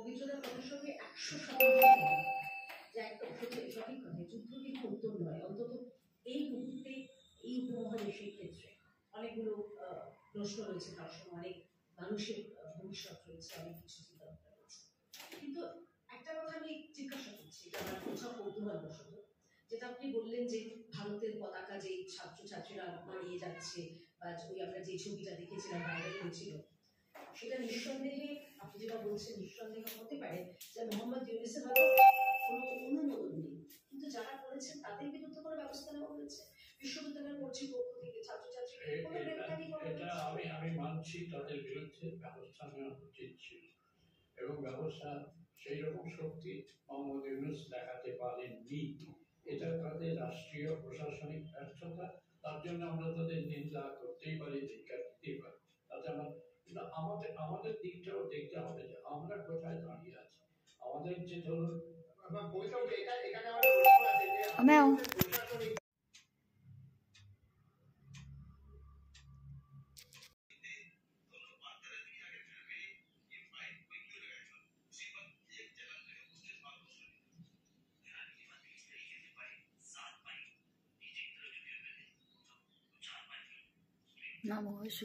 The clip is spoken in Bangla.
পবিত্রতার কথার সঙ্গে 100% যে একদম সঠিক কথা, যুদ্ধ কিন্তু উত্তর নয়। অন্তত এই মুহূর্তে এই উপমহাদেশের ক্ষেত্রে অনেকগুলো প্রশ্ন রয়েছে, তার সঙ্গে অনেক মানুষের ভবিষ্যৎ রয়েছে, অনেক কিছু চিন্তা ভাবনা রয়েছে। কিন্তু একটা কথা আমি জিজ্ঞাসা করছি, এটা আমার কোথাও কৌতূহল বসত, যেটা আপনি বললেন যে ভারতের পতাকা যে ছাত্রছাত্রীরা মারিয়ে যাচ্ছে, বা ওই আমরা যে ছবিটা দেখেছিলাম ভাইরাল হয়েছিল, সেটা নিঃসন্দেহে আপনি যেটা বলছেন নিঃসন্দেহে হতে পারে যে মোহাম্মদ ইউনূসের হয়তো কোনো অনুমোদন নেই, কিন্তু যারা করেছেন তাদের বিরুদ্ধে কোনো ব্যবস্থা নেওয়া হয়েছে বিশ্ববিদ্যালয়ের কর্তৃপক্ষ থেকে, ছাত্রছাত্রীদের কোনো গ্রেফতারি করা হয়েছে? আমি মানছি তাদের বিরুদ্ধে ব্যবস্থা নেওয়া উচিত ছিল, এবং ব্যবস্থা সেই রকম শক্তি মোহাম্মদ ইউনূস দেখাতে পারেননি। এটা তাদের রাষ্ট্রীয় প্রশাসনিক ব্যর্থতা। তার জন্য আমরা তাদের নিন্দা করতেই পারি, ধিক্কার দিতেই পারি। তাতে আমাদের দিকটাও দেখতে হবে যে আমরা কোথায় দাঁড়িয়ে আছি। আমাদের যে ধরুন নাম অবশ্য